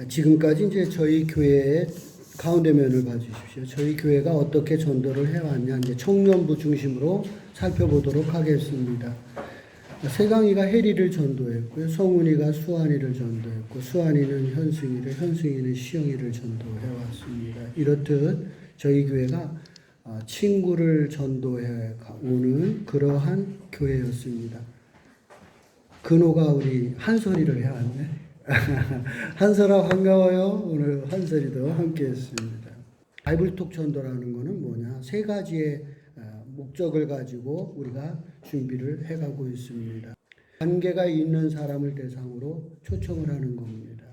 지금까지 이제 저희 교회의 가운데면을 봐주십시오. 저희 교회가 어떻게 전도를 해왔냐, 이제 청년부 중심으로 살펴보도록 하겠습니다. 세강이가 혜리를 전도했고요. 성훈이가 수환이를 전도했고, 수환이는 현승이를, 현승이는 시영이를 전도해왔습니다. 이렇듯 저희 교회가 친구를 전도해 오는 그러한 교회였습니다. 근호가 우리 한솔이를 해왔네. 한솔아 반가워요. 오늘 한솔이도 함께 했습니다. 바이블톡 전도라는 것은 뭐냐? 세 가지의 목적을 가지고 우리가 준비를 해가고 있습니다. 관계가 있는 사람을 대상으로 초청을 하는 겁니다.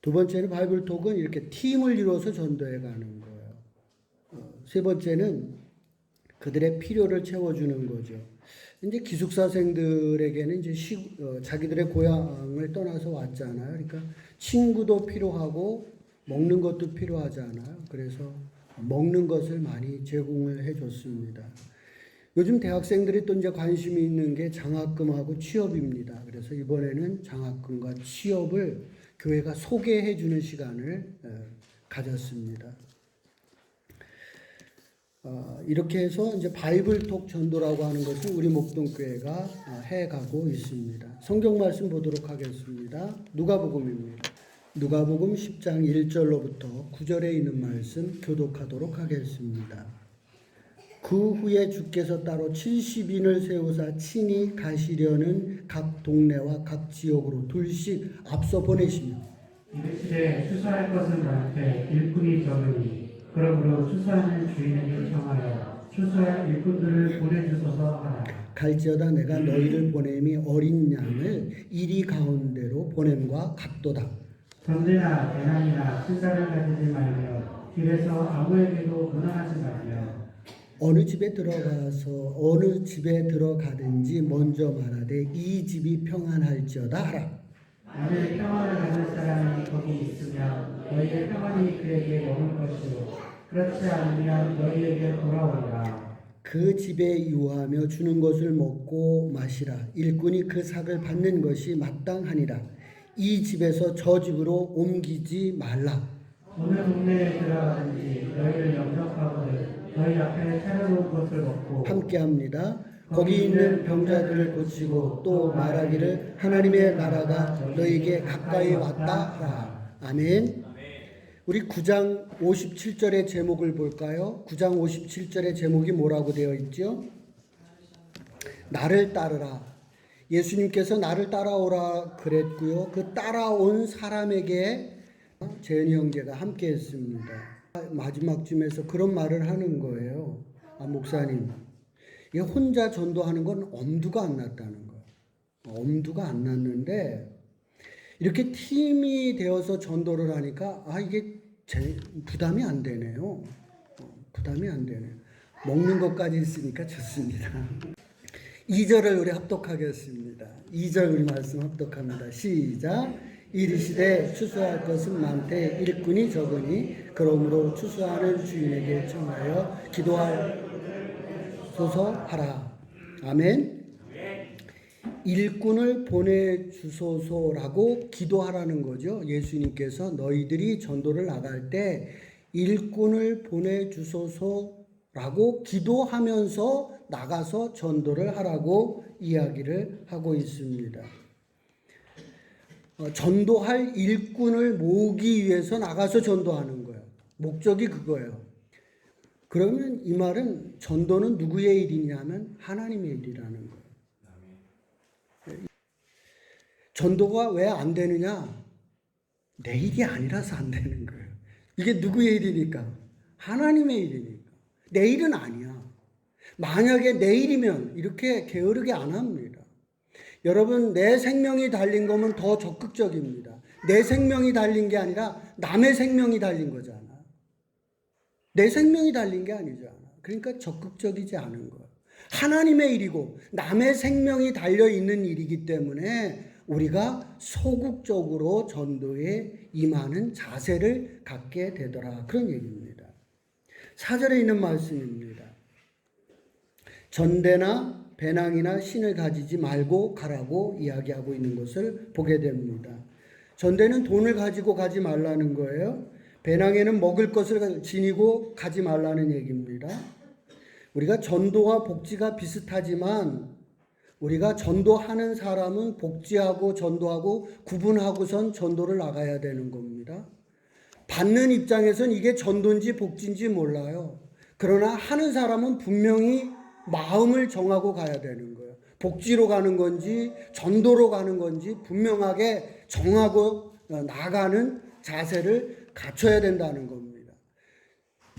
두 번째는 바이블톡은 이렇게 팀을 이루어서 전도해 가는 거예요. 세 번째는 그들의 필요를 채워주는 거죠. 이제 기숙사생들에게는 이제 자기들의 고향을 떠나서 왔잖아요. 그러니까 친구도 필요하고 먹는 것도 필요하잖아요. 그래서 먹는 것을 많이 제공을 해줬습니다. 요즘 대학생들이 또 이제 관심이 있는 게 장학금하고 취업입니다. 그래서 이번에는 장학금과 취업을 교회가 소개해주는 시간을 가졌습니다. 이렇게 해서 이제 바이블톡 전도라고 하는 것을 우리 목동교회가 해가고 있습니다. 성경 말씀 보도록 하겠습니다. 누가복음입니다. 누가복음 10장 1절로부터 9절에 있는 말씀 교독하도록 하겠습니다. 그 후에 주께서 따로 70인을 세우사 친히 가시려는 각 동네와 각 지역으로 둘씩 앞서 보내시며 이르시되 추수할 것은 많되 일꾼이 적으니 그러므로 추수하는 주인에게 청하여 추수할 일꾼들을 보내주소서 하라. 갈지어다 내가 너희를 보냄이 어린 양을 이리 가운데로 보냄과 같도다. 전대나 배낭이나 신사를 가지지 말며 길에서 아무에게도 문안하지 말며 어느 집에 들어가든지 먼저 말하되 이 집이 평안할지어다 하라. 만일 평안을 가질 사람이 거기 있으면 너희의 평안이 그에게 머물 것이요 그렇지 않으면 너희에게 돌아오리라. 그 집에 유하며 주는 것을 먹고 마시라. 일꾼이 그 삭을 받는 것이 마땅하니라. 이 집에서 저 집으로 옮기지 말라. 어느 동네에 들어가든지 너희를 영접하거든 너희 앞에 차려놓은 것을 먹고 함께합니다. 거기 있는 병자들을 고치고 또 말하기를 하나님의 나라가 너희에게 가까이 왔다 하라. 아멘. 우리 9장 57절의 제목을 볼까요? 9장 57절의 제목이 뭐라고 되어 있죠? 나를 따르라. 예수님께서 나를 따라오라 그랬고요. 그 따라온 사람에게 재현이 형제가 함께 했습니다. 마지막쯤에서 그런 말을 하는 거예요. 목사님, 이게 혼자 전도하는 건 엄두가 안 났다는 거예요. 엄두가 안 났는데 이렇게 팀이 되어서 전도를 하니까 이게 부담이 안 되네요. 부담이 안 되네요. 먹는 것까지 있으니까 좋습니다. 2절을 우리 합독하겠습니다. 2절 우리 말씀 합독합니다. 시작. 이르시되 추수할 것은 많되 일꾼이 적으니 그러므로 추수하는 주인에게 청하여 기도하소서 하라. 아멘. 일꾼을 보내주소서라고 기도하라는 거죠. 예수님께서 너희들이 전도를 나갈 때 일꾼을 보내주소서라고 기도하면서 나가서 전도를 하라고 이야기를 하고 있습니다. 전도할 일꾼을 모으기 위해서 나가서 전도하는 거예요. 목적이 그거예요. 그러면 이 말은 전도는 누구의 일이냐면 하나님의 일이라는 거예요. 전도가 왜 안 되느냐? 내 일이 아니라서 안 되는 거예요. 이게 누구의 일이니까? 하나님의 일이니까. 내 일은 아니야. 만약에 내 일이면 이렇게 게으르게 안 합니다. 여러분, 내 생명이 달린 거면 더 적극적입니다. 내 생명이 달린 게 아니라 남의 생명이 달린 거잖아. 내 생명이 달린 게 아니잖아. 그러니까 적극적이지 않은 거예요. 하나님의 일이고 남의 생명이 달려있는 일이기 때문에 우리가 소극적으로 전도에 임하는 자세를 갖게 되더라. 그런 얘기입니다. 4절에 있는 말씀입니다. 전대나 배낭이나 신을 가지지 말고 가라고 이야기하고 있는 것을 보게 됩니다. 전대는 돈을 가지고 가지 말라는 거예요. 배낭에는 먹을 것을 지니고 가지 말라는 얘기입니다. 우리가 전도와 복지가 비슷하지만 우리가 전도하는 사람은 복지하고 전도하고 구분하고선 전도를 나가야 되는 겁니다. 받는 입장에선 이게 전도인지 복지인지 몰라요. 그러나 하는 사람은 분명히 마음을 정하고 가야 되는 거예요. 복지로 가는 건지 전도로 가는 건지 분명하게 정하고 나가는 자세를 갖춰야 된다는 겁니다.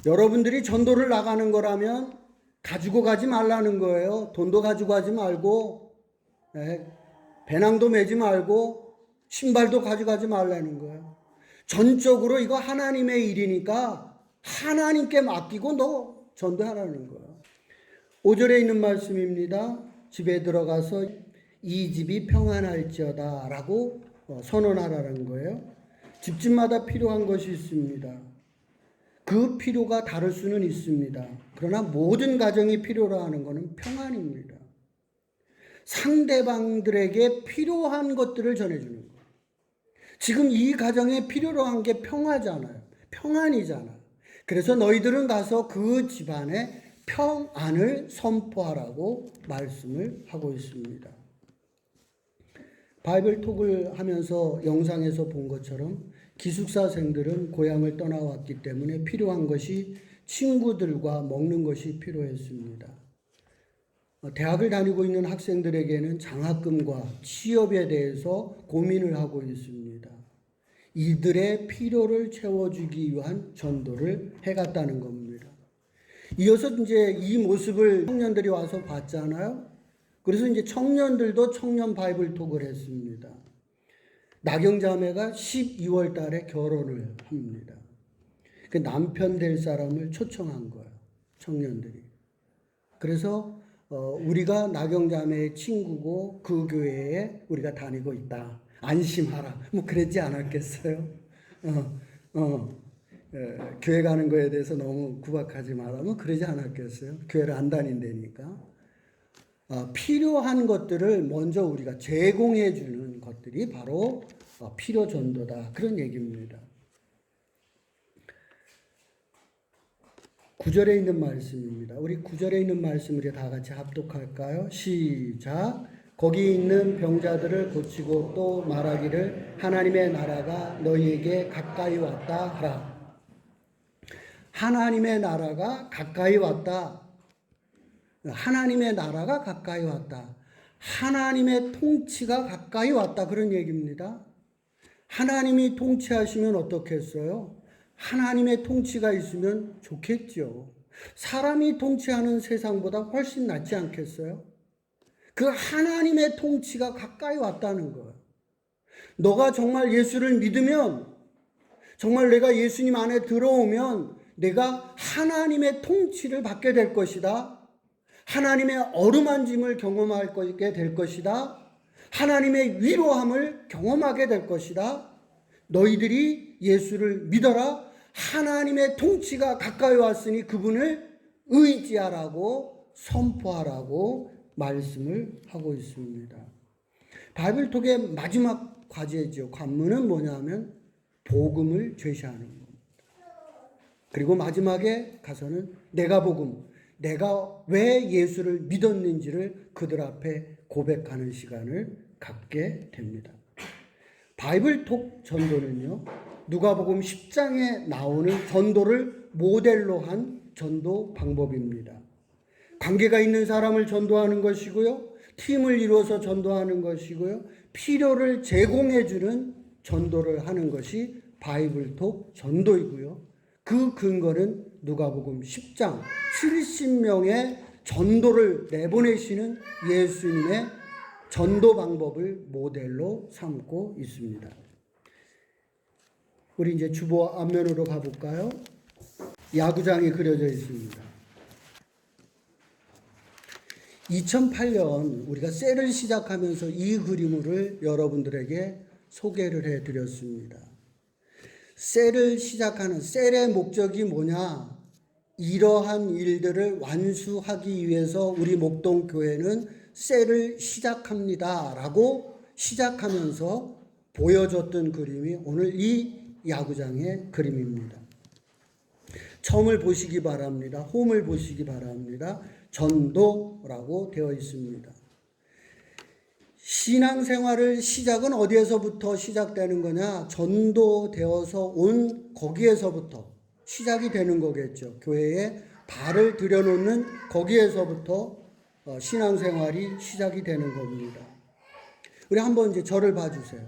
여러분들이 전도를 나가는 거라면 가지고 가지 말라는 거예요. 돈도 가지고 가지 말고 배낭도 메지 말고 신발도 가져가지 말라는 거예요. 전적으로 이거 하나님의 일이니까 하나님께 맡기고 너 전도하라는 거예요. 5절에 있는 말씀입니다. 집에 들어가서 이 집이 평안할지어다 라고 선언하라는 거예요. 집집마다 필요한 것이 있습니다. 그 필요가 다를 수는 있습니다. 그러나 모든 가정이 필요로 하는 것은 평안입니다. 상대방들에게 필요한 것들을 전해주는 거예요. 지금 이 가정에 필요로 한 게 평화잖아요. 평안이잖아요. 그래서 너희들은 가서 그 집안에 평안을 선포하라고 말씀을 하고 있습니다. 바이블 톡을 하면서 영상에서 본 것처럼 기숙사생들은 고향을 떠나왔기 때문에 필요한 것이 친구들과 먹는 것이 필요했습니다. 대학을 다니고 있는 학생들에게는 장학금과 취업에 대해서 고민을 하고 있습니다. 이들의 필요를 채워주기 위한 전도를 해갔다는 겁니다. 이어서 이제 이 모습을 청년들이 와서 봤잖아요. 그래서 이제 청년들도 청년 바이블 톡을 했습니다. 나경자매가 12월 달에 결혼을 합니다. 그 남편 될 사람을 초청한 거예요. 청년들이. 그래서 우리가 나경자매의 친구고 그 교회에 우리가 다니고 있다. 안심하라. 뭐 그랬지 않았겠어요? 교회 가는 거에 대해서 너무 구박하지 마라. 뭐 그러지 않았겠어요? 교회를 안 다닌다니까. 필요한 것들을 먼저 우리가 제공해 주는 것들이 바로 필요 전도다. 그런 얘기입니다. 9절에 있는 말씀입니다. 우리 9절에 있는 말씀을 다 같이 합독할까요? 시작. 거기 있는 병자들을 고치고 또 말하기를 하나님의 나라가 너희에게 가까이 왔다 하라. 하나님의 나라가 가까이 왔다. 하나님의 나라가 가까이 왔다. 하나님의 통치가 가까이 왔다. 그런 얘기입니다. 하나님이 통치하시면 어떻겠어요? 하나님의 통치가 있으면 좋겠죠. 사람이 통치하는 세상보다 훨씬 낫지 않겠어요? 그 하나님의 통치가 가까이 왔다는 거예요. 너가 정말 예수를 믿으면, 정말 내가 예수님 안에 들어오면 내가 하나님의 통치를 받게 될 것이다. 하나님의 어루만짐을 경험하게 될 것이다. 하나님의 위로함을 경험하게 될 것이다. 너희들이 예수를 믿어라. 하나님의 통치가 가까이 왔으니 그분을 의지하라고 선포하라고 말씀을 하고 있습니다. 바이블톡의 마지막 과제죠. 관문은 뭐냐면 복음을 제시하는 겁니다. 그리고 마지막에 가서는 내가 복음, 내가 왜 예수를 믿었는지를 그들 앞에 고백하는 시간을 갖게 됩니다. 바이블톡 전도는요, 누가복음 10장에 나오는 전도를 모델로 한 전도 방법입니다. 관계가 있는 사람을 전도하는 것이고요, 팀을 이루어서 전도하는 것이고요, 필요를 제공해주는 전도를 하는 것이 바이블톡 전도이고요. 그 근거는 누가복음 10장 70명의 전도를 내보내시는 예수님의 전도 방법을 모델로 삼고 있습니다. 우리 이제 주보 앞면으로 가볼까요? 야구장이 그려져 있습니다. 2008년 우리가 셀을 시작하면서 이 그림을 여러분들에게 소개를 해드렸습니다. 셀을 시작하는 셀의 목적이 뭐냐? 이러한 일들을 완수하기 위해서 우리 목동교회는 셀을 시작합니다 라고 시작하면서 보여줬던 그림이 오늘 이 야구장의 그림입니다. 점을 보시기 바랍니다. 홈을 보시기 바랍니다. 전도라고 되어 있습니다. 신앙생활을 시작은 어디에서부터 시작되는 거냐? 전도되어서 온 거기에서부터 시작이 되는 거겠죠. 교회에 발을 들여놓는 거기에서부터 신앙생활이 시작이 되는 겁니다. 우리 한번 이제 저를 봐주세요.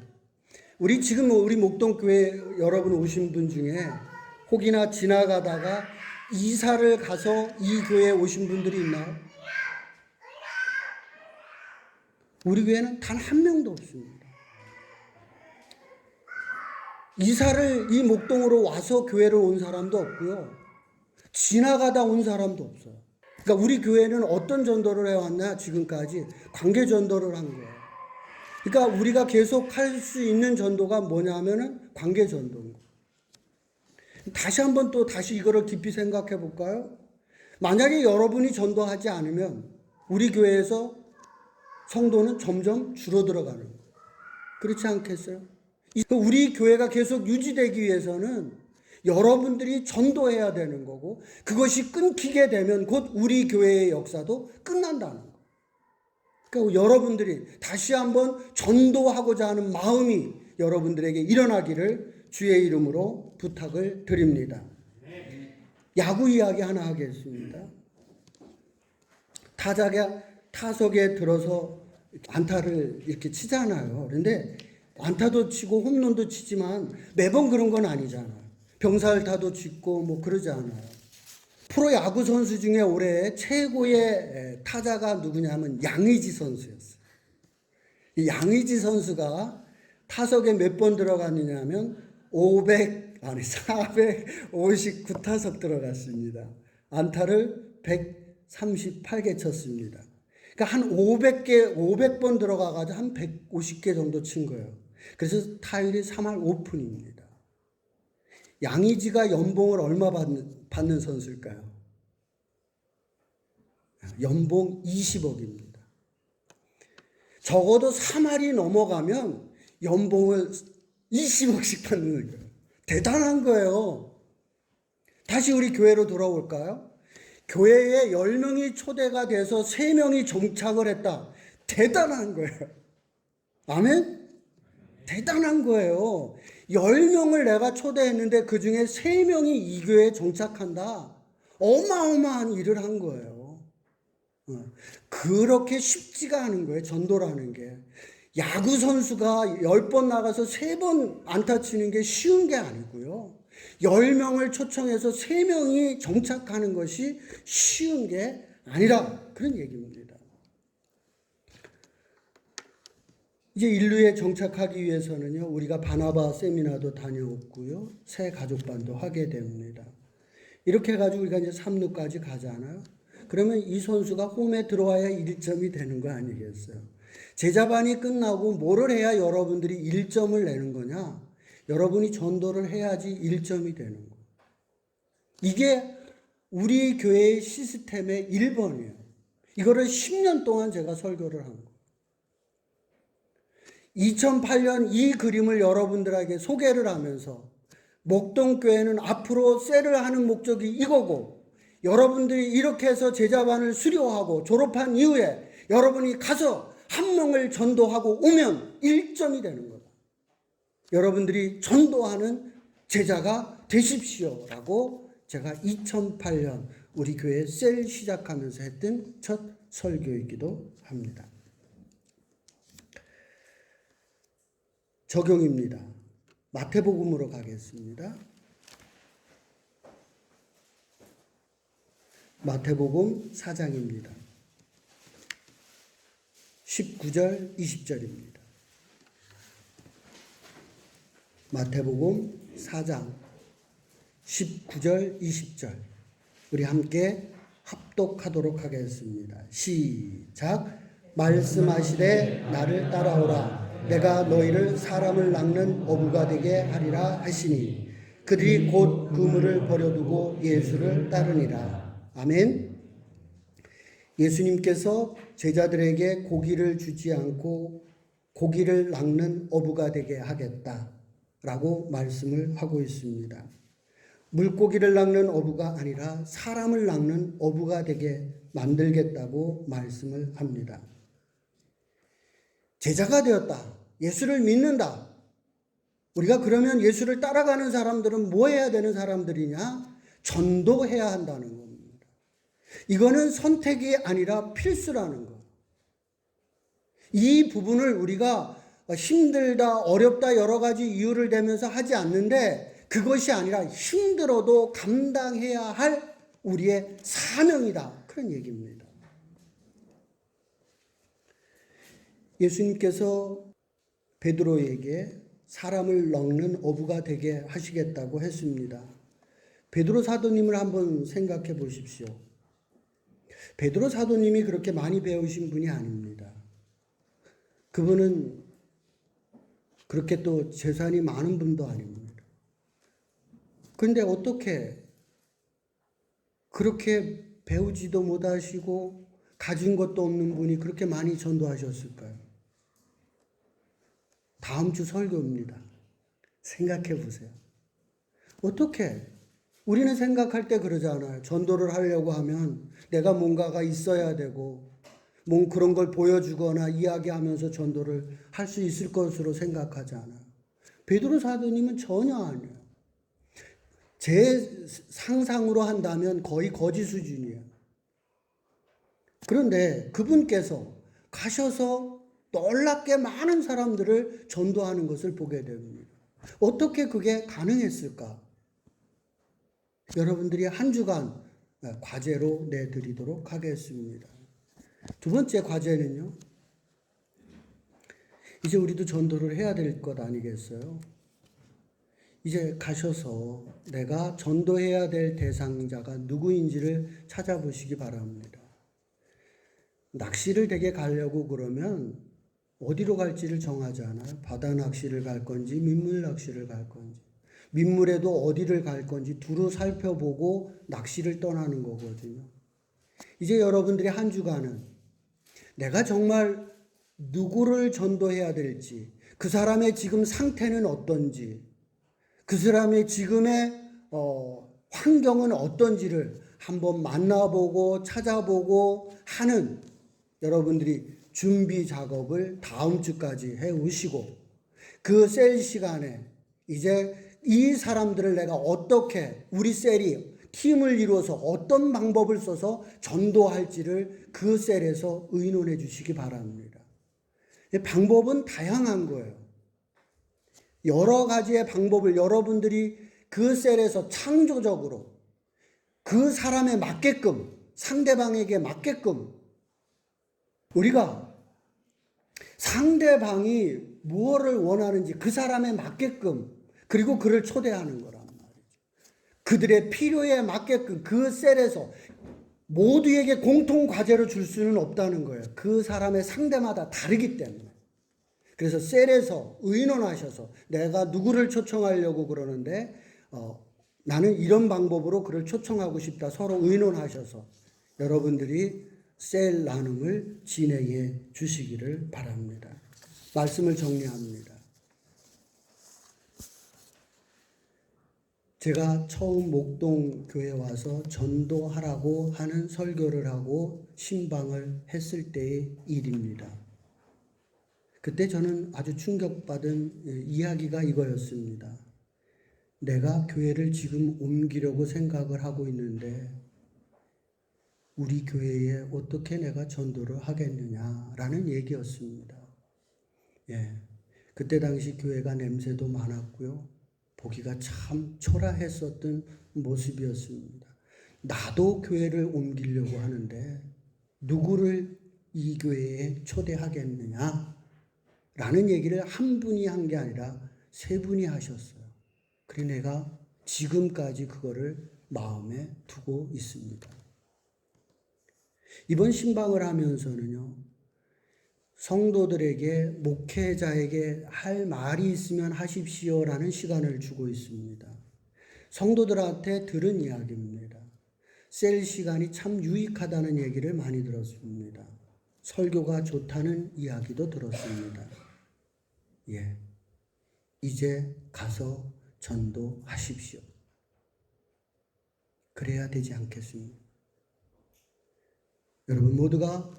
우리 목동교회 여러분 오신 분 중에 혹이나 지나가다가 이사를 가서 이 교회에 오신 분들이 있나요? 우리 교회는 단 한 명도 없습니다. 이사를 이 목동으로 와서 교회를 온 사람도 없고요. 지나가다 온 사람도 없어요. 그러니까 우리 교회는 어떤 전도를 해왔나 지금까지 관계 전도를 한 거예요. 그러니까 우리가 계속 할 수 있는 전도가 뭐냐면은 관계 전도인 거예요. 다시 한번 또 다시 이거를 깊이 생각해 볼까요? 만약에 여러분이 전도하지 않으면 우리 교회에서 성도는 점점 줄어들어가는 거예요. 그렇지 않겠어요? 우리 교회가 계속 유지되기 위해서는 여러분들이 전도해야 되는 거고 그것이 끊기게 되면 곧 우리 교회의 역사도 끝난다는 거예요. 그러니까 여러분들이 다시 한번 전도하고자 하는 마음이 여러분들에게 일어나기를 주의 이름으로 부탁을 드립니다. 야구 이야기 하나 하겠습니다. 타석에 들어서 안타를 이렇게 치잖아요. 그런데 안타도 치고 홈런도 치지만 매번 그런 건 아니잖아요. 병살타도 짓고 뭐 그러지 않아요. 프로야구 선수 중에 올해 최고의 타자가 누구냐면 양의지 선수였어요. 이 양의지 선수가 타석에 몇 번 들어갔느냐면 459타석 들어갔습니다. 안타를 138개 쳤습니다. 그러니까 한 500번 들어가가지고 한 150개 정도 친 거예요. 그래서 타율이 3할 5푼입니다. 양의지가 연봉을 얼마 받는 선수일까요? 연봉 20억입니다. 적어도 3할이 넘어가면 연봉을 20억씩 받는 거예요. 대단한 거예요. 다시 우리 교회로 돌아올까요? 교회에 10명이 초대가 돼서 3명이 정착을 했다. 대단한 거예요. 아멘? 대단한 거예요. 10명을 내가 초대했는데 그 중에 3명이 이 교회에 정착한다. 어마어마한 일을 한 거예요. 그렇게 쉽지가 않은 거예요. 전도라는 게. 야구 선수가 10번 나가서 3번 안타 치는 게 쉬운 게 아니고요. 10명을 초청해서 3명이 정착하는 것이 쉬운 게 아니라 그런 얘기입니다. 이제 인류에 정착하기 위해서는요, 우리가 바나바 세미나도 다녀왔고요, 새 가족반도 하게 됩니다. 이렇게 해가지고 우리가 이제 3루까지 가잖아요. 그러면 이 선수가 홈에 들어와야 1점이 되는 거 아니겠어요? 제자반이 끝나고 뭐를 해야 여러분들이 1점을 내는 거냐? 여러분이 전도를 해야지 1점이 되는 거예요. 이게 우리 교회의 시스템의 1번이에요. 이거를 10년 동안 제가 설교를 한 거예요. 2008년 이 그림을 여러분들에게 소개를 하면서 목동교회는 앞으로 셀을 하는 목적이 이거고 여러분들이 이렇게 해서 제자반을 수료하고 졸업한 이후에 여러분이 가서 한 명을 전도하고 오면 1점이 되는 거다. 여러분들이 전도하는 제자가 되십시오라고 제가 2008년 우리 교회 셀 시작하면서 했던 첫 설교이기도 합니다. 적용입니다. 마태복음으로 가겠습니다. 마태복음 4장입니다. 19절, 20절입니다. 마태복음 4장 19절, 20절 우리 함께 합독하도록 하겠습니다. 시작. 말씀하시되 나를 따라오라. 내가 너희를 사람을 낚는 어부가 되게 하리라 하시니 그들이 곧 그물을 버려두고 예수를 따르니라. 아멘. 예수님께서 제자들에게 고기를 주지 않고 고기를 낚는 어부가 되게 하겠다라고 말씀을 하고 있습니다. 물고기를 낚는 어부가 아니라 사람을 낚는 어부가 되게 만들겠다고 말씀을 합니다. 제자가 되었다. 예수를 믿는다. 우리가 그러면 예수를 따라가는 사람들은 뭐 해야 되는 사람들이냐? 전도해야 한다는 겁니다. 이거는 선택이 아니라 필수라는 거. 이 부분을 우리가 힘들다, 어렵다 여러 가지 이유를 대면서 하지 않는데 그것이 아니라 힘들어도 감당해야 할 우리의 사명이다. 그런 얘기입니다. 예수님께서 베드로에게 사람을 낚는 어부가 되게 하시겠다고 했습니다. 베드로 사도님을 한번 생각해 보십시오. 베드로 사도님이 그렇게 많이 배우신 분이 아닙니다. 그분은 그렇게 또 재산이 많은 분도 아닙니다. 그런데 어떻게 그렇게 배우지도 못하시고 가진 것도 없는 분이 그렇게 많이 전도하셨을까요? 다음 주 설교입니다. 생각해 보세요. 어떻게? 우리는 생각할 때 그러잖아요. 전도를 하려고 하면 내가 뭔가가 있어야 되고 뭔 그런 걸 보여주거나 이야기하면서 전도를 할 수 있을 것으로 생각하잖아요. 베드로 사도님은 전혀 아니에요. 제 상상으로 한다면 거의 거지 수준이에요. 그런데 그분께서 가셔서 놀랍게 많은 사람들을 전도하는 것을 보게 됩니다. 어떻게 그게 가능했을까? 여러분들이 한 주간 과제로 내드리도록 하겠습니다. 두 번째 과제는요. 이제 우리도 전도를 해야 될 것 아니겠어요? 이제 가셔서 내가 전도해야 될 대상자가 누구인지를 찾아보시기 바랍니다. 낚시를 되게 가려고 그러면 어디로 갈지를 정하지 않아요. 바다 낚시를 갈 건지 민물 낚시를 갈 건지. 민물에도 어디를 갈 건지 두루 살펴보고 낚시를 떠나는 거거든요. 이제 여러분들이 한 주간은 내가 정말 누구를 전도해야 될지, 그 사람의 지금 상태는 어떤지, 그 사람의 지금의 환경은 어떤지를 한번 만나보고 찾아보고 하는 여러분들이 준비 작업을 다음 주까지 해 오시고 그 셀 시간에 이제 이 사람들을 내가 어떻게 우리 셀이 팀을 이루어서 어떤 방법을 써서 전도할지를 그 셀에서 의논해 주시기 바랍니다. 방법은 다양한 거예요. 여러 가지의 방법을 여러분들이 그 셀에서 창조적으로 그 사람에 맞게끔 상대방에게 맞게끔 우리가 상대방이 무엇을 원하는지 그 사람에 맞게끔 그리고 그를 초대하는 거란 말이죠. 그들의 필요에 맞게끔 그 셀에서 모두에게 공통 과제로 줄 수는 없다는 거예요. 그 사람의 상대마다 다르기 때문에. 그래서 셀에서 의논하셔서 내가 누구를 초청하려고 그러는데 나는 이런 방법으로 그를 초청하고 싶다. 서로 의논하셔서 여러분들이 셀 나눔을 진행해 주시기를 바랍니다. 말씀을 정리합니다. 제가 처음 목동 교회 와서 전도하라고 하는 설교를 하고 신방을 했을 때의 일입니다. 그때 저는 아주 충격받은 이야기가 이거였습니다. 내가 교회를 지금 옮기려고 생각을 하고 있는데 우리 교회에 어떻게 내가 전도를 하겠느냐라는 얘기였습니다. 예, 그때 당시 교회가 냄새도 많았고요. 보기가 참 초라했었던 모습이었습니다. 나도 교회를 옮기려고 하는데 누구를 이 교회에 초대하겠느냐? 라는 얘기를 한 분이 한 게 아니라 세 분이 하셨어요. 그래 내가 지금까지 그거를 마음에 두고 있습니다. 이번 신방을 하면서는요. 성도들에게 목회자에게 할 말이 있으면 하십시오라는 시간을 주고 있습니다. 성도들한테 들은 이야기입니다. 셀 시간이 참 유익하다는 얘기를 많이 들었습니다. 설교가 좋다는 이야기도 들었습니다. 예, 이제 가서 전도하십시오. 그래야 되지 않겠습니까? 여러분 모두가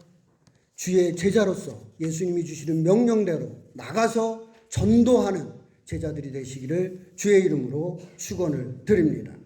주의 제자로서 예수님이 주시는 명령대로 나가서 전도하는 제자들이 되시기를 주의 이름으로 축원을 드립니다.